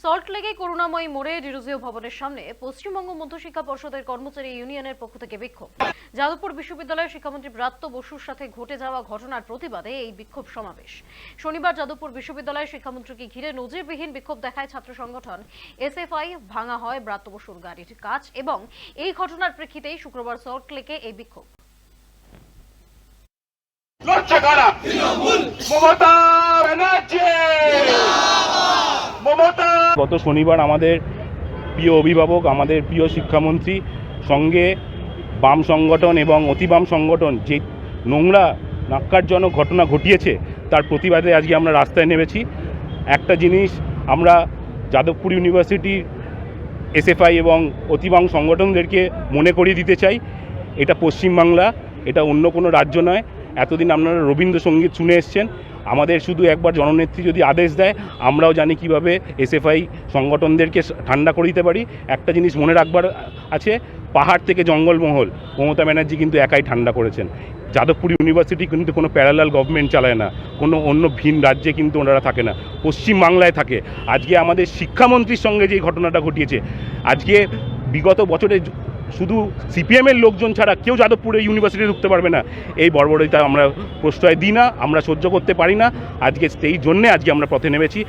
সল্টলেকে করুণাময়ী মোড়ে ডিরোজিও ভবনের সামনে পশ্চিমবঙ্গ মধ্যশিক্ষা পর্ষদের কর্মচারী ইউনিয়নের পক্ষ থেকে বিক্ষোভ। যাদবপুর বিশ্ববিদ্যালয়ের শিক্ষামন্ত্রী ব্রাত্য বসুর সাথে ঘটে যাওয়া ঘটনার প্রতিবাদে এই বিক্ষোভ সমাবেশ। শনিবার যাদবপুর বিশ্ববিদ্যালয়ের শিক্ষামন্ত্রীকে ঘিরে নজিরবিহীন বিক্ষোভ দেখায় ছাত্র সংগঠন এসএফআই। ভাঙা হয় ব্রাত্য বসুর গাড়ির কাচ এবং এই ঘটনার প্রেক্ষিতেই শুক্রবার সল্টলেকে এই বিক্ষোভ। গত শনিবার আমাদের প্রিয় অভিভাবক, আমাদের প্রিয় শিক্ষামন্ত্রী সঙ্গে বাম সংগঠন এবং অতি বাম সংগঠন যে নোংরা ন্যাক্কারজনক ঘটনা ঘটিয়েছে তার প্রতিবাদে আজকে আমরা রাস্তায় নেমেছি। একটা জিনিস আমরা যাদবপুর ইউনিভার্সিটির এসএফআই এবং অতি বাম সংগঠনদেরকে মনে করিয়ে দিতে চাই, এটা পশ্চিমবাংলা, এটা অন্য কোনো রাজ্য নয়। এতদিন আপনারা রবীন্দ্রসঙ্গীত শুনে এসছেন, আমাদের শুধু একবার জননেত্রী যদি আদেশ দেয় আমরাও জানি কিভাবে এসএফআই সংগঠনদেরকে ঠান্ডা করে দিতে পারি। একটা জিনিস মনে রাখবার আছে, পাহাড় থেকে জঙ্গলমহল মমতা ব্যানার্জি কিন্তু একাই ঠান্ডা করেছেন। যাদবপুর ইউনিভার্সিটি কিন্তু কোনো প্যারালাল গভর্নমেন্ট চালায় না, কোনো অন্য ভিন রাজ্যে কিন্তু ওনারা থাকে না, পশ্চিমবাংলায় থাকে। আজকে আমাদের শিক্ষামন্ত্রীর সঙ্গে যে ঘটনাটা ঘটিয়েছে, আজকে বিগত বছরে শুধু সিপিএমের লোকজন ছাড়া কেউ যাদবপুরে ইউনিভার্সিটি ঢুকতে পারবে না, এই বর্বরতা আমরা প্রশ্রয় দিই না, আমরা সহ্য করতে পারি না। আজকে সেই জন্যে আজকে আমরা পথে নেমেছি।